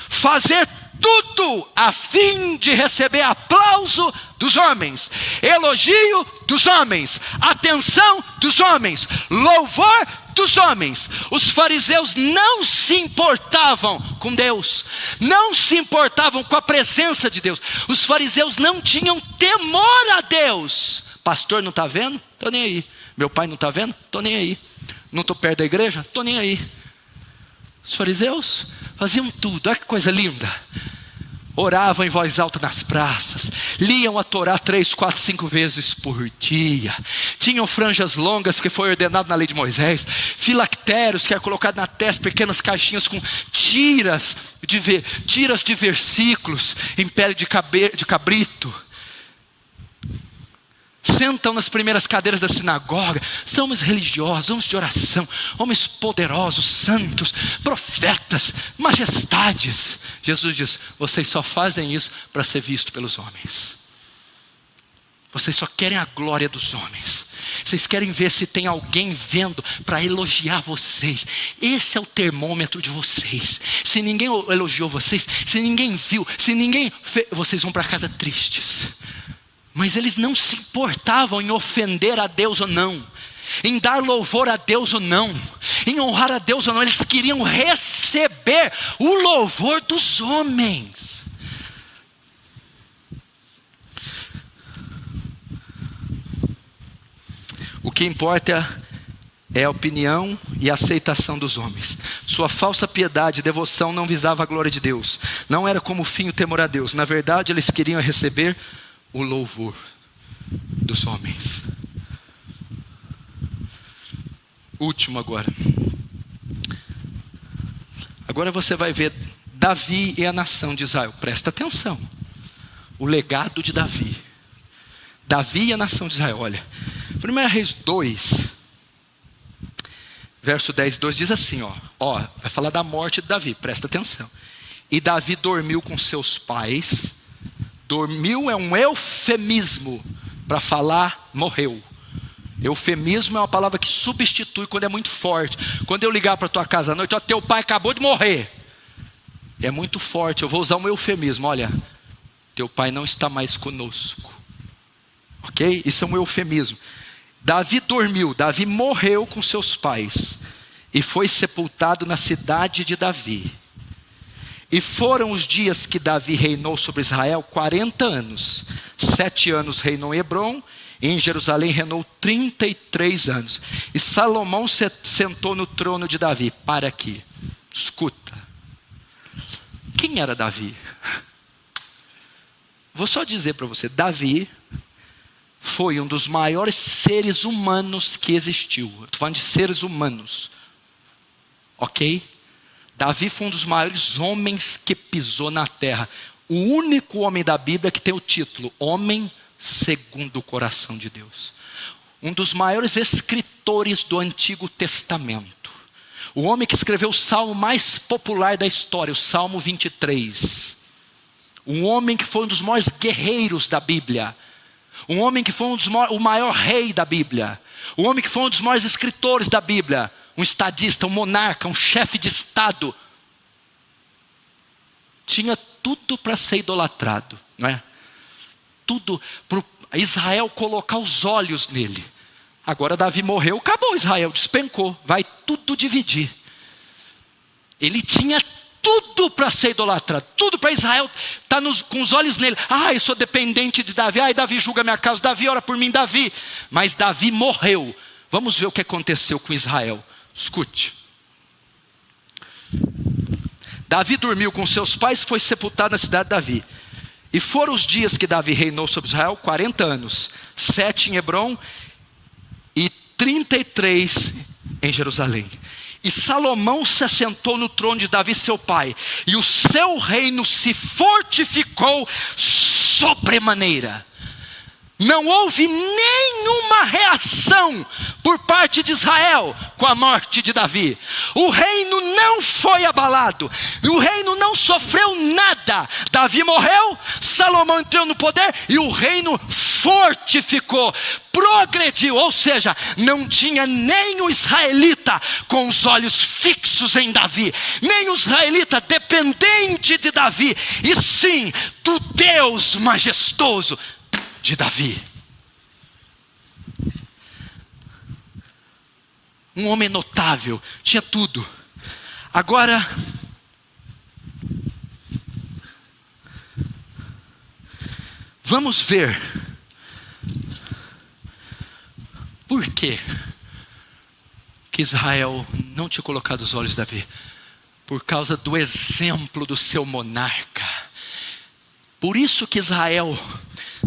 S1: Fazer tudo a fim de receber aplauso dos homens, elogio dos homens, atenção dos homens, louvor dos homens. Os fariseus não se importavam com Deus, não se importavam com a presença de Deus. Os fariseus não tinham temor a Deus. Pastor não está vendo? Estou nem aí. Meu pai não está vendo? Estou nem aí. Não estou perto da igreja? Estou nem aí. Os fariseus faziam tudo, olha que coisa linda. Oravam em voz alta nas praças, liam a Torá 3, 4, 5 vezes por dia, tinham franjas longas que foi ordenado na lei de Moisés, filactérios que era colocado na testa, pequenas caixinhas com tiras de versículos em pele de cabrito. Sentam nas primeiras cadeiras da sinagoga, são homens religiosos, homens de oração, homens poderosos, santos, profetas, majestades. Jesus diz: vocês só fazem isso para ser visto pelos homens. Vocês só querem a glória dos homens. Vocês querem ver se tem alguém vendo para elogiar vocês. Esse é o termômetro de vocês. Se ninguém elogiou vocês, se ninguém viu, vocês vão para casa tristes. Mas eles não se importavam em ofender a Deus ou não, em dar louvor a Deus ou não, em honrar a Deus ou não. Eles queriam receber o louvor dos homens. O que importa é a opinião e a aceitação dos homens. Sua falsa piedade e devoção não visava a glória de Deus. Não era como fim o temor a Deus. Na verdade, eles queriam receber o louvor dos homens. Último agora. Agora você vai ver Davi e a nação de Israel. Presta atenção. O legado de Davi. Davi e a nação de Israel. Olha, 1 Reis 2, verso 10 e 2 diz assim, vai falar da morte de Davi. Presta atenção. E Davi dormiu com seus pais. Dormiu é um eufemismo para falar morreu. Eufemismo é uma palavra que substitui quando é muito forte. Quando eu ligar para tua casa à noite, teu pai acabou de morrer. É muito forte, eu vou usar um eufemismo. Olha, teu pai não está mais conosco. Ok? Isso é um eufemismo. Davi dormiu, Davi morreu com seus pais e foi sepultado na cidade de Davi. E foram os dias que Davi reinou sobre Israel 40 anos. 7 anos reinou em Hebrom, e em Jerusalém reinou 33 anos. E Salomão se sentou no trono de Davi. Para aqui, escuta. Quem era Davi? Vou só dizer para você, Davi foi um dos maiores seres humanos que existiu. Estou falando de seres humanos. Ok? Davi foi um dos maiores homens que pisou na terra. O único homem da Bíblia que tem o título Homem segundo o coração de Deus. Um dos maiores escritores do Antigo Testamento. O homem que escreveu o salmo mais popular da história, o Salmo 23. Um homem que foi um dos maiores guerreiros da Bíblia. Um homem que foi o maior rei da Bíblia. Um homem que foi um dos maiores escritores da Bíblia. Um estadista, um monarca, um chefe de estado. tinha tudo para ser idolatrado, não é? Tudo para Israel colocar os olhos nele. Agora Davi morreu, acabou, Israel despencou, vai tudo dividir. Ele tinha tudo para ser idolatrado, tudo para Israel estar com os olhos nele. Eu sou dependente de Davi, Davi julga minha causa, Davi ora por mim, Davi. Mas Davi morreu. Vamos ver o que aconteceu com Israel. Escute. Davi dormiu com seus pais e foi sepultado na cidade de Davi. E foram os dias que Davi reinou sobre Israel, 40 anos. 7 em Hebrom e 33 em Jerusalém. E Salomão se assentou no trono de Davi seu pai, e o seu reino se fortificou sobremaneira. Não houve nenhuma reação por parte de Israel com a morte de Davi. O reino não foi abalado, o reino não sofreu nada. Davi morreu, Salomão entrou no poder e o reino fortificou, progrediu. Ou seja, não tinha nem o israelita com os olhos fixos em Davi, nem o israelita dependente de Davi, e sim do Deus majestoso de Davi. Um homem notável, tinha tudo. Agora, vamos ver por que Israel não tinha colocado os olhos em Davi. Por causa do exemplo do seu monarca. Por isso que Israel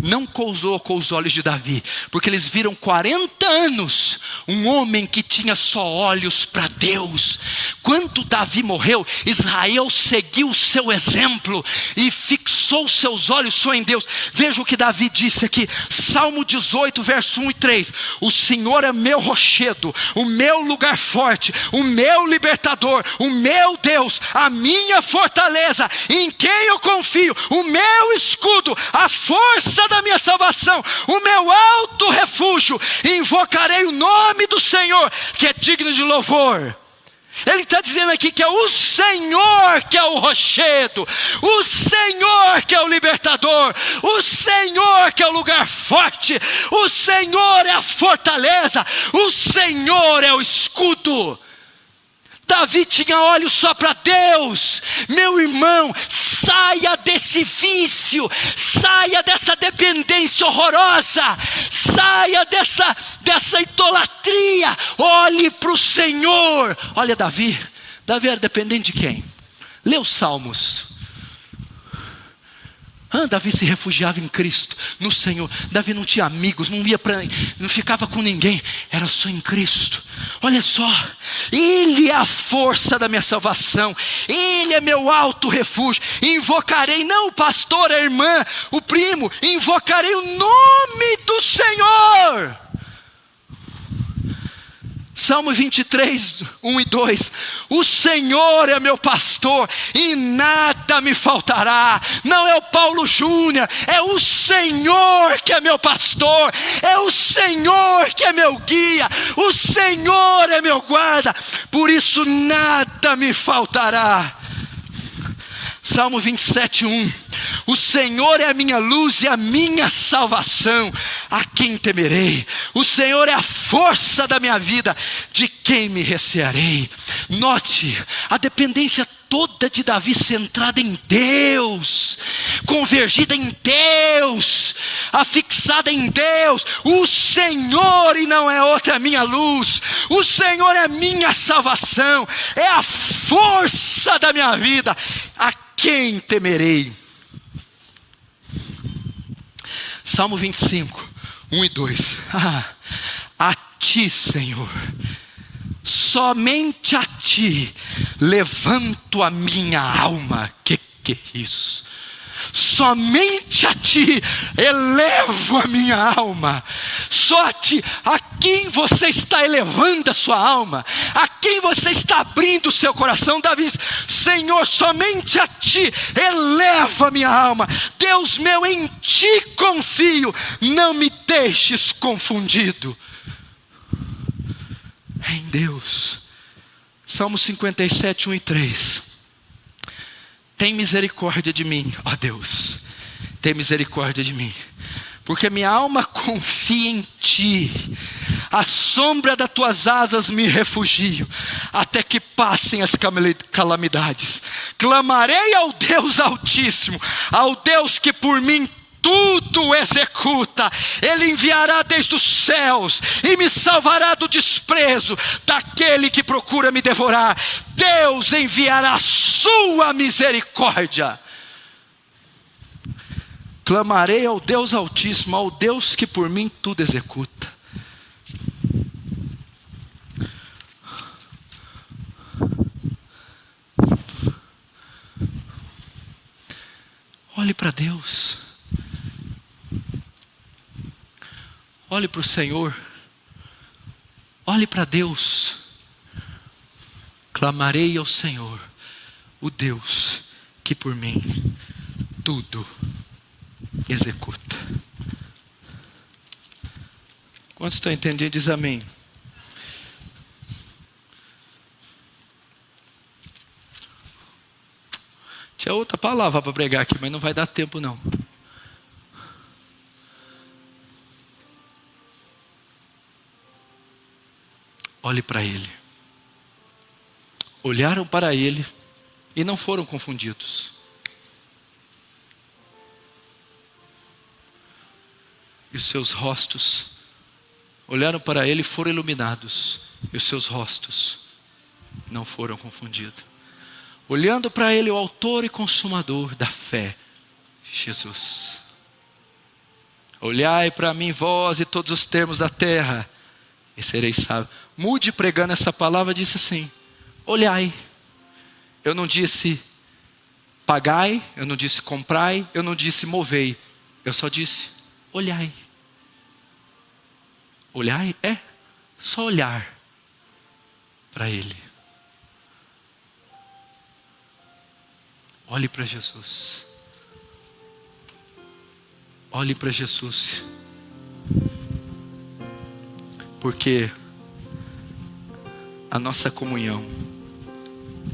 S1: não cousou com os olhos de Davi, porque eles viram 40 anos um homem que tinha só olhos para Deus. Quando Davi morreu, Israel seguiu o seu exemplo e fixou seus olhos só em Deus. Veja o que Davi disse aqui, Salmo 18, verso 1 e 3. O Senhor é meu rochedo, o meu lugar forte, o meu libertador, o meu Deus, a minha fortaleza, em quem eu confio, o meu escudo, a força da minha salvação, o meu alto refúgio. Invocarei o nome do Senhor, que é digno de louvor. Ele está dizendo aqui que é o Senhor que é o rochedo, o Senhor que é o libertador, o Senhor que é o lugar forte, o Senhor é a fortaleza, o Senhor é o escudo. Davi tinha olhos só para Deus. Meu irmão, saia desse vício, saia dessa dependência horrorosa, saia dessa idolatria, olhe para o Senhor. Olha Davi era dependente de quem? Lê os Salmos. Davi se refugiava em Cristo, no Senhor. Davi não tinha amigos, não ficava com ninguém, era só em Cristo. Olha só, Ele é a força da minha salvação, Ele é meu alto refúgio. Invocarei, não o pastor, a irmã, o primo, invocarei o nome do Senhor. Salmo 23, 1 e 2. O Senhor é meu pastor e nada me faltará. Não é o Paulo Júnior, é o Senhor que é meu pastor, é o Senhor que é meu guia, o Senhor é meu guarda, por isso nada me faltará. Salmo 27, 1. O Senhor é a minha luz e a minha salvação, a quem temerei? O Senhor é a força da minha vida, de quem me recearei? Note, a dependência toda de Davi centrada em Deus, convergida em Deus, afixada em Deus. O Senhor e não é outra a minha luz, o Senhor é a minha salvação, é a força da minha vida, a quem temerei? Salmo 25, 1 e 2. A ti, Senhor, somente a ti levanto a minha alma. Que é isso? Somente a ti elevo a minha alma. Só a ti. A quem você está elevando a sua alma? A quem você está abrindo o seu coração? Davi diz, Senhor, somente a ti eleva a minha alma. Deus meu, em ti confio, não me deixes confundido. Em Deus. Salmo 57, 1 e 3. tem misericórdia de mim, ó Deus, tem misericórdia de mim, porque minha alma confia em Ti, à sombra das Tuas asas me refugio, até que passem as calamidades. Clamarei ao Deus Altíssimo, ao Deus que por mim tudo executa. Ele enviará desde os céus e me salvará do desprezo daquele que procura me devorar. Deus enviará a sua misericórdia. Clamarei ao Deus Altíssimo, ao Deus que por mim tudo executa. Olhe para Deus. Olhe para o Senhor. Olhe para Deus. Clamarei ao Senhor, o Deus que por mim tudo executa. Quantos estão entendendo? Diz amém. Tinha outra palavra para pregar aqui, mas não vai dar tempo não. Olhe para Ele. Olharam para Ele e não foram confundidos. E os seus rostos olharam para Ele e foram iluminados. E os seus rostos não foram confundidos. Olhando para Ele, o autor e consumador da fé, Jesus. Olhai para mim, vós e todos os termos da terra, e sereis sábios. Mude pregando essa palavra, disse assim: olhai. Eu não disse pagai, eu não disse comprai, eu não disse movei. Eu só disse olhai. Olhai é só olhar para Ele. Olhe para Jesus. Olhe para Jesus. Porque a nossa comunhão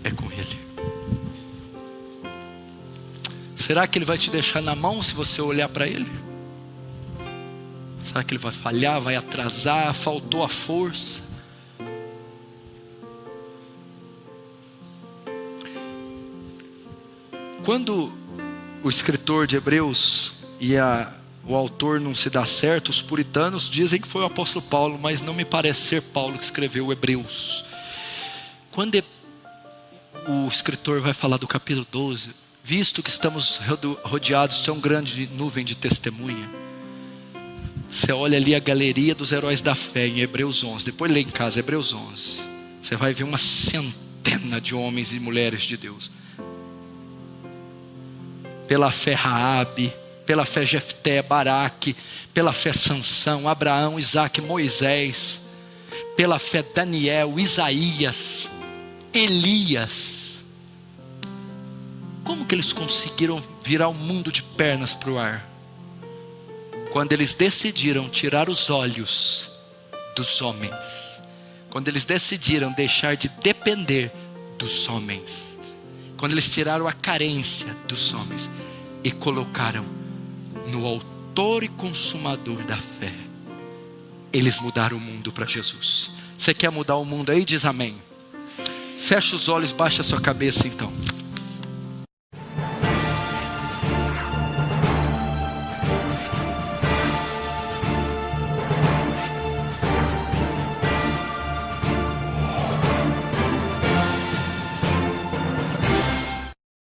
S1: é com Ele. Será que Ele vai te deixar na mão se você olhar para Ele? Será que Ele vai falhar, vai atrasar, faltou a força? Quando o escritor de Hebreus e o autor não se dá certo, os puritanos dizem que foi o apóstolo Paulo, mas não me parece ser Paulo que escreveu Hebreus. Quando o escritor vai falar do capítulo 12, visto que estamos rodeados de tão grande nuvem de testemunha, você olha ali a galeria dos heróis da fé em Hebreus 11, depois lê em casa Hebreus 11, você vai ver uma centena de homens e mulheres de Deus. Pela fé Raabe, pela fé Jefté, Baraque, pela fé Sansão, Abraão, Isaque, Moisés, pela fé Daniel, Isaías, Elias. Como que eles conseguiram virar o mundo de pernas para o ar? Quando eles decidiram tirar os olhos dos homens, quando eles decidiram deixar de depender dos homens, quando eles tiraram a carência dos homens e colocaram no autor e consumador da fé, eles mudaram o mundo para Jesus. Você quer mudar o mundo aí? Diz amém. Fecha os olhos, baixa a sua cabeça então.